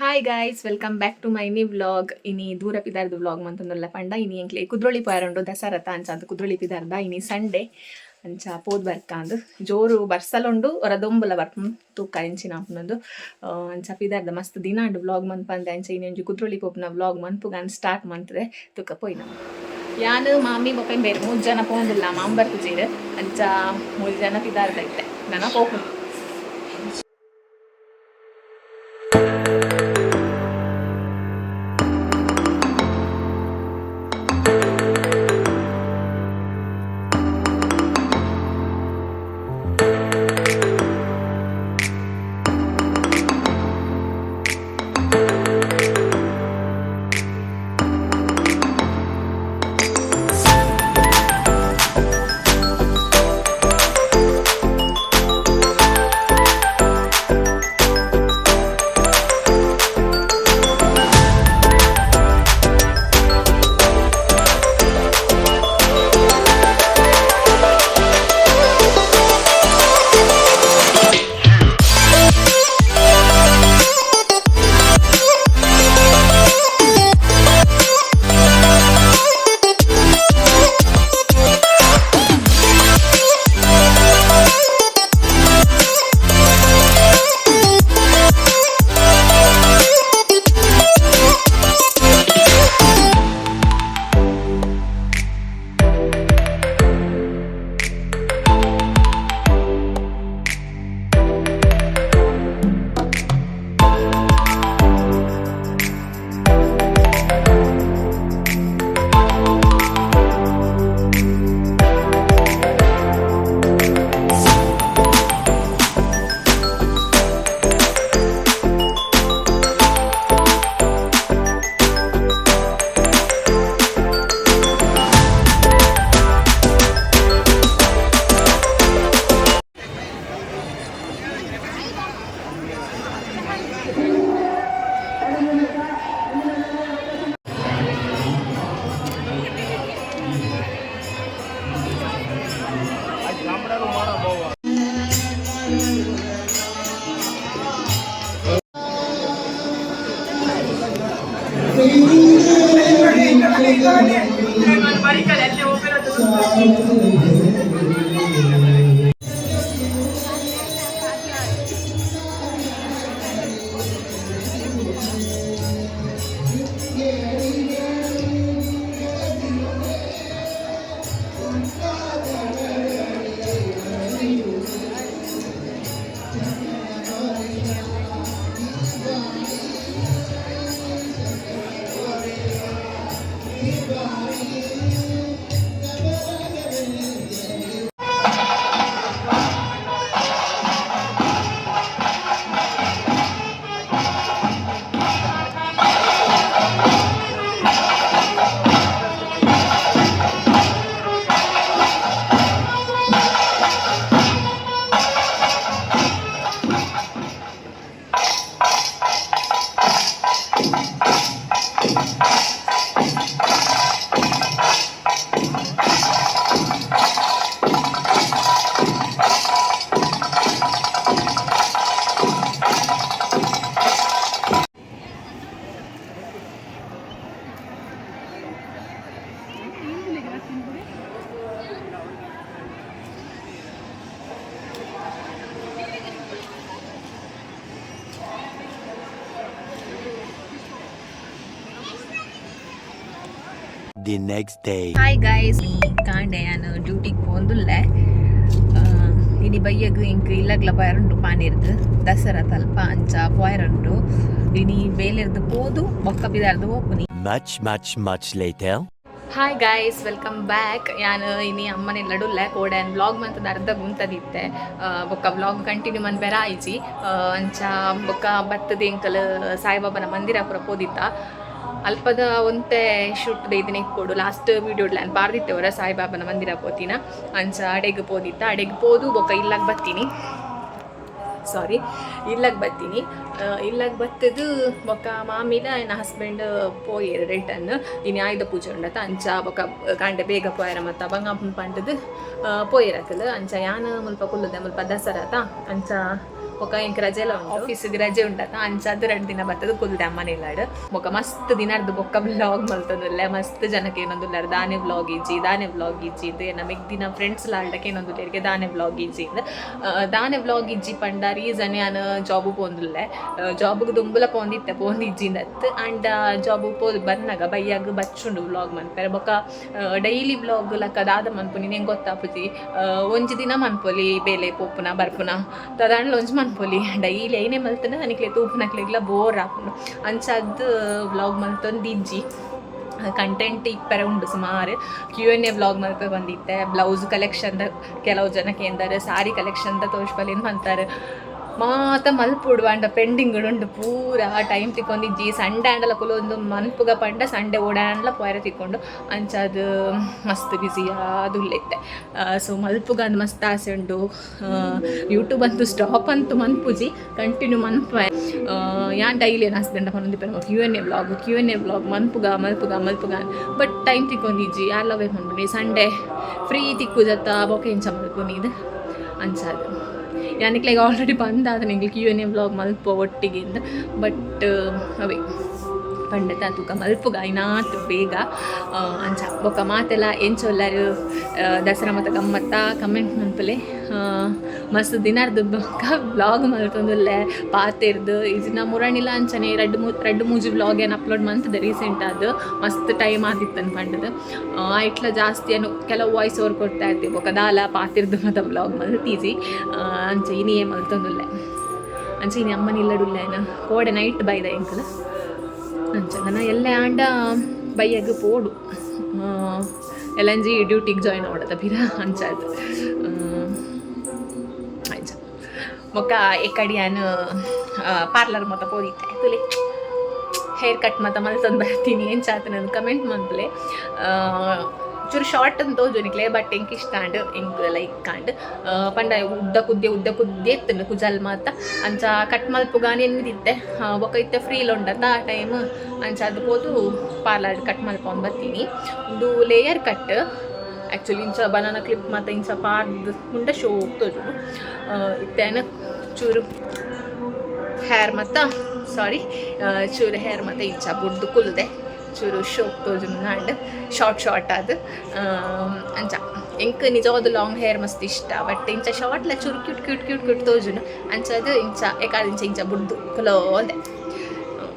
Hi guys, welcome back to my new vlog. ಇನಿ ದೂರ ಪಿದಾರ್ದು vlog ಮಂತಂದಲ್ಲ ಪಂಡ ಇನಿ ಎಂಕ್ಲೆ ಕುದ್ರೋಳಿ ಪಾಯರಂಡು ದಸರತ ಅಂಚಾಂದು ಕುದ್ರೋಳಿ ಪಿದಾರ್ದ ಇನಿ ಸಂಡೇ ಅಂಚ ಪೋದ್ ಬರ್ಕಾಂದು ಜೋರು ಬರ್ಸಲುಂಡು ಹೊರದೊಂಬುಲ ಬರ್ಪು ತೂಕ ಎಂಚಿನ ಆಪುನಂದು ಅಂಚ ಪಿದಾರ್ದ ಮಸ್ತ್ ದಿನಾಂಡು ವ್ಲಾಗ್ ಮನ್ಪಂದೆ ಅಂಚ ಇನಿ ಒಂಜಿ ಕುದ್ರೋಳಿ ಪೋಪುನ ವ್ಲಾಗ್ ಮನ್ಪುಗಾನ್ ಸ್ಟಾರ್ಟ್ ಮಂತ್ರೆ ತೂಕ ಪೋಯ್ನ ಯಾನು ಮಾಮಿ ಬೊಕ್ಕ ಬೇರೆ 3 ಜನ ಪೋಂದಿಲ್ಲ ಮಾಂಬರ್ ಕುಜೀರ್ ಅಂಚ 3 ಜನ ಪಿದಾರ್ದ ಇತ್ತೆ ನನ್ನ pope. The next day. Hi guys, ಕಾಂಡೆ ನಾನು ಡ್ಯೂಟಿಗೆ ಪೋಂದುಲ್ಲೆ ಇನಿ ಬಯ್ಯಗ್ ಇಂಕ್ ಇಲ್ಲಗ್ಲ ಪಯರುಂಡು ಪಾನಿರ್ದು ದಸರಾ ತಲ್ಪ ಅಂಚ ಪಯರುಂಡು ಇನಿ ಬೇಲೆರ್ದು ಪೋದು ಬೊಕ್ಕ ಬಿದಾರ್ದು ಹೋಪುನಿ. Much later. Hi guys, welcome back. ನಾನು ಇನಿ ಅಮ್ಮನೆ ಲಡುಲ್ಲೆ ಕೋಡನ್ ವ್ಲಾಗ್ ಮಂತದ ಅರ್ಧ ಗುಂತದಿತ್ತೆ ಬೊಕ್ಕ ವ್ಲಾಗ್ ಕಂಟಿನ್ಯೂ ಮನ್ಪೆರ ಆಯ್ಚಿ ಅಂಚ ಬೊಕ್ಕ ಬತ್ತದ ಎಂಕಲ್ ಸಾಯಿಬಾಬನ ಮಂದಿರ ಪುರ ಪೋದಿತ್ತ ಅಲ್ಪದ ಒಂತೆ ಶೂಟ್ ದೈದಿನ ಇಕ್ಕೊಡು ಲಾಸ್ಟ್ ವಿಡಿಯೋಡ್ ನಾನು ಪಾರ್ದಿತ್ತೇವರ ಸಾಯಿಬಾಬನ ಮಂದಿರ ಪೋತಿನ ಅಂಚ ಅಡೆಗ್ ಪೋದಿತ್ತ ಅಡೆಗ್ ಪೋದು ಬೊಕ್ಕ ಇಲ್ಲಾಗ ಬತ್ತೀನಿ ಇಲ್ಲಾಗ ಬತ್ತದು ಬೊಕ್ಕ ಮಾಮಿಲ ನನ್ನ ಹಸ್ಬೆಂಡ್ ಪೋಯೆರ್ ರಿಟರ್ನ್ ಇನ್ನು ಆಯುಧ ಪೂಜೆ ಉಂಡತ ಅಂಚ ಬೊಕ್ಕ ಕಾಂಡೆ ಬೇಗ ಪೋಯರ ಮತ್ತು ಬಂಗಾಪುನ್ ಪಂಟದು ಪೋಯರಕಲ್ ಅಂಚ ಯಾನ ಮುಲ್ಪ ಕುಲ್ಲುದೆ ಮುಲ್ಪ ದಸರಾತ ಅಂಚ ಬೊಕ ಇಂಕ್ ರಜೆಲ ಆಫೀಸಿಗೆ ರಜೆ ಉಂಟತ ಅಂಚಾದ್ 2 ದಿನ ಬರ್ತದ ಕುಲ್ದೆ ಅಮ್ಮನ ಇಲ್ಲಾಡ್ ಬೊಕ ಮಸ್ತ್ ದಿನರ್ದು ಬೊಕ್ಕ ವ್ಲಾಗ್ ಮಲ್ತೊಂದುಲ್ಲೆ ಮಸ್ತ್ ಜನಕ್ಕೆ ಏನೊಂದುಲ್ಲಾರ ದಾನೆ ವ್ಲಾಗ್ ಇಜ್ಜಿ ಇದು ನಮಗೆ ದಿನ ಫ್ರೆಂಡ್ಸ್ ಲಾಲ್ಡಕ್ಕೆ ಏನೊಂದುಲ್ಲೇರಿಗೆ ದಾನೆ ವ್ಲಾಗ್ ಇಜ್ಜಿ ದಾನೆ ವ್ಲಾಗ್ ಇಜ್ಜಿ ಪಂಡ ರೀಸನ್ ನಾನು ಜಾಬು ಪೋಂದುಲ್ಲೆ ಜಾಬ್ಗೆ ದುಂಬುಲ ಪೋಂದಿ ಇಜ್ಜಿಂದತ್ ಆ್ಯಂಡ್ ಜಾಬು ಪೋದು ಬರ್ನಾಗ ಬೈಯಾಗ ಬಚ್ಚುಂಡು ವ್ಲಾಗ್ ಮನ್ಪೆರೆ ಬೊಕ ಡೈಲಿ ವ್ಲಾಗ್ ಲಕ್ಕ ದಾದ ಮನ್ಪುನಿ ನಿಂಗೆ ಗೊತ್ತಾಪುಜಿ ಒಂಜಿ ದಿನ ಮನ್ಪೊಲಿ ಬೇಲೆ ಪೋಪುನ ಬರ್ಪುನ ತದಾಂಡ್ಲ ಒಂಜಿ ಮನ್ಪೊಲಿ ಡೈಲಿ ಐನೇ ಮಲ್ತನ ನನಗೆ ತೂಪುನಕ್ಲೆಗ್ಲ ಬೋರ್ ಆಪುಂಡು ಅಂಚಾದ್ ವ್ಲಾಗ್ ಮಲ್ತೊಂದಿಜ್ಜಿ ಕಂಟೆಂಟ್ ಇಪ್ಪರೆ ಉಂಡು ಸುಮಾರು Q&A ವ್ಲಾಗ್ ಮಲ್ಪೆ ಬಂದಿತ್ತೆ ಬ್ಲೌಸ್ ಕಲೆಕ್ಷನ್ದ ಕೆಲವು ಜನಕ್ಕೆ ಎಂದರೆ ಸಾರಿ ಕಲೆಕ್ಷನ್ದ ತೋರ್ಸ್ಪಲಿಂದ ಅಂತಾರೆ ಮಾತ ಮಲ್ಪುಡು ಅಂಡ ಪೆಂಡಿಂಗ್ ಉಂಡು ಪೂರ ಟೈಮ್ ತಿಕ್ಕೊಂಡಿಜ್ಜಿ ಸಂಡೆ ಆಂಡಲ ಕುಲೊಂದು ಮನ್ಪುಗ ಪಂಡ ಸಂಡೆ ಓಡಾಂಡ್ಲ ಪೋಯರ ತಿಕ್ಕೊಂಡು ಅಂಚಾದ್ ಮಸ್ತ್ ಬ್ಯುಸಿ ಆದುಲ್ಲೆತ್ತೆ ಸೊ ಮಲ್ಪುಗ ಅಂದ್ ಮಸ್ತ್ ಆಸೆ ಉಂಡು ಯೂಟ್ಯೂಬ್ ಅಂತೂ ಸ್ಟಾಪ್ ಅಂತೂ ಮನ್ಪುಜಿ ಕಂಟಿನ್ಯೂ ಮನ್ಪೆ ಯಾನ್ ಡೈಲಿ ಏನು ಹಸ್ಬೆಂಡ ಹೊಂದಿಪ್ಪೆ Q&A ವ್ಲಾಗ್ ಮಲ್ಪುಗ ಬಟ್ ಟೈಮ್ ತಿಕ್ಕೊಂಡಿಜ್ಜಿ ಯಾರ್ಲವೇ ಹೊಂದ್ಬಿಡಿ ಸಂಡೆ ಫ್ರೀ ತಿಕ್ಕು ಜತ್ತ ಬೊಕೆ ಇಂಚ ಮಲ್ಪುನಿದು ಅಂಚಾದ್ ಯಾನಿಕ್ಲೆಗ್ ಆಲ್ರೆಡಿ ಬಂದಾದ ನಿಂಗೆ Q&A ವ್ಲಾಗ್ ಮಲ್ಪ ಒಟ್ಟಿಗಿಂದ ಬಟ್ ಅವೇ ಪಂಡತ ತೂಕ ಮಲ್ಪುಗ ಐನಾತು ಬೇಗ ಅಂಚ ಬೊಕ ಮಾತೆಲ್ಲ ಎಂಚೊಲ್ಲರು ದಸರಾ ಮತ್ತು ಗಮ್ಮತ್ತ ಕಮೆಂಟ್ ಮನ್ಪಲೆ ಮಸ್ತ್ ದಿನರ್ದು ಬೊಕ ವ್ಲಾಗ್ ಮಲ್ತೊಂದುಲ್ಲೆ ಪಾತೆರ್ದು ಇದನ್ನ ಮುರಣಿಲ್ಲ ಅಂಚನೆ ರಡ್ಡು ಮೂಜಿ ವ್ಲಾಗ್ ಏನು ಅಪ್ಲೋಡ್ ಮಂತದ ರೀಸೆಂಟ್ ಅದು ಮಸ್ತ್ ಟೈಮ್ ಆದಿತ್ತು ಅನ್ಪಂಡದು ಇಟ್ಲ ಜಾಸ್ತಿ ಏನು ಕೆಲವು ವಾಯ್ಸ್ ಓವರ್ ಕೊಡ್ತಾ ಇರ್ತೀವಿ ಬೊಕ ದಾಲ ಪಾತಿರ್ದು ಮತ್ತು ವ್ಲಾಗ್ ಮಲ್ತೀಜಿ ಅಂಚ ಇನಿಯೇ ಮಲ್ತೊಂದುಲ್ಲೆ ಅಂಚ ಇನಿ ಅಮ್ಮನಿಲ್ಲಡುಲ್ಲೆ ಕೋಡೆ ನೈಟ್ ಬೈದ ಎಂಕಲ್ ಅಂಚನ ಎಲ್ಲೇ ಆಂಡ ಬೈಯಾಗ ಪೋಡು ಎಲ್ಲಂಜಿ ಡ್ಯೂಟಿಗೆ ಜಾಯ್ನ್ ಆವಡದ ಬಿರ ಅಂಚಾದ ಅಂಚ ಮೊಕ್ಕ ಎಕಡಿ ನಾನು ಪಾರ್ಲರ್ ಮತ್ತ ಪೋದಿತ್ತೆ ತುಲಿ ಹೇರ್ ಕಟ್ ಮತ್ತ ಮಲ್ತಂದು ಬರ್ತೀನಿ ಎಂಚಾತ ನಾನು ಕಮೆಂಟ್ ಮನ್ಪಲೆ ಚೂರು ಶಾರ್ಟ್ ಅಂತ ತೋಜುನಿಕ್ಲೆ ಬಟ್ ಎಂಕ್ ಇಷ್ಟ ಅಂಡ್ ಎಂಕ್ ಲೈಕ್ ಕಾಂಡ್ ಪಂಡ ಉದ್ದ ಕುದ್ದೆ ಎತ್ತನು ಕುಜಲ್ ಮಾತ ಅಂಚ ಕಟ್ ಮಲ್ಪುಗಾನಿ ಎನ್ನಿದಿತ್ತೆ ಬೊಕ ಇತ್ತೆ ಫ್ರೀಲ್ ಉಂಡತ್ತ ಆ ಟೈಮ್ ಅಂಚ ಅದು ಪೋದು ಪಾರ್ಲರ್ ಕಟ್ ಮಲ್ಪೊಂದು ಬರ್ತೀನಿ ಇದು ಲೇಯರ್ ಕಟ್ ಆ್ಯಕ್ಚುಲಿ ಇಂಚ ಬನಾನಾ ಕ್ಲಿಪ್ ಮತ್ತು ಇಂಚ ಪಾರ್ದು ಮುಂಡೆ ಶೋ ತೋಜುಡು ಇತ್ತೇನ ಚೂರು ಹೇರ್ ಮತ್ತು ಚೂರು ಹೇರ್ ಮತ್ತು ಇಂಚ ಬುಡ್ದು ಕುಲ್ದೆ ಚೂರು ಶೋಕ್ ತೋಜುನು ಆ್ಯಂಡ್ ಶಾರ್ಟ್ ಅದು ಅಂಚ ಎಂಕ್ ನಿಜವಾದ ಲಾಂಗ್ ಹೇರ್ ಮಸ್ತ್ ಇಷ್ಟ ಬಟ್ ಇಂಚ ಶಾರ್ಟ್ಲ ಚೂರು ಕ್ಯೂಟ್ ತೋಜುನು ಅಂಚದು ಇಂಚ ಇಂಚ ಬುಡ್ದು ಕುಲೋದೆ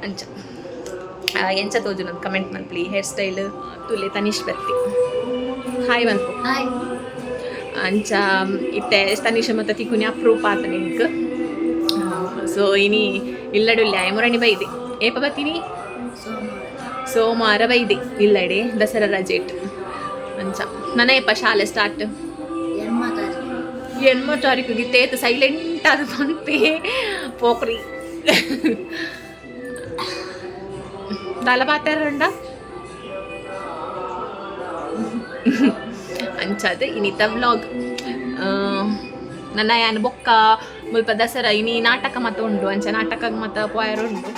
ಅಂಚ ಎಂಚ ತೋಜುನು ಕಮೆಂಟ್ ಮನ್ಪ್ಲಿ ಹೇರ್ ಸ್ಟೈಲ್ ತುಲೆ ತನಿಷ್ ಬರ್ತಿ ಹಾಯ್ ಮನ್ಪು ಹಾಯ್ ಅಂಚ ಇತ್ತೆ ತನಿಷ ಮತ್ತು ತಿಕ್ಕುನಿ ಅಪ್ರೂಪ್ ಆತ ನಿಂಕ್ ಸೊ ಇನಿ ಇಲ್ಲಡುಲ್ಲೆ ಐಮುರಣಿ ಬೈದೆ ಏಪ ಬರ್ತೀನಿ ಸೋಮವಾರ ಬೈದೆ ಇಲ್ಲಡೆ ದಸರಾ ರಜೆ ಇಟ್ಟು ಅಂಚ ನನಯಪ್ಪ ಶಾಲೆ ಸ್ಟಾರ್ಟ್ 8 ತಾರೀಕಿಗೆ ತೇತು ಸೈಲೆಂಟ್ ಆದ ಬಂತೆ ಪೋಕ್ರಿ ತಲಪಾತಾರಂಡ ಅಂಚದು ಇನ್ನಿತ ವ್ಲಾಗ್ ನನ್ನ ಯಾನ್ ಬೊಕ್ಕ ಮುಲ್ಪ ದಸರಾ ಇನಿ ನಾಟಕ ಮತ್ತ ಉಂಡು ಅಂಚ ನಾಟಕ ಮತ್ತ ಪೋಯರ್ ಉಂಡು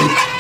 Thank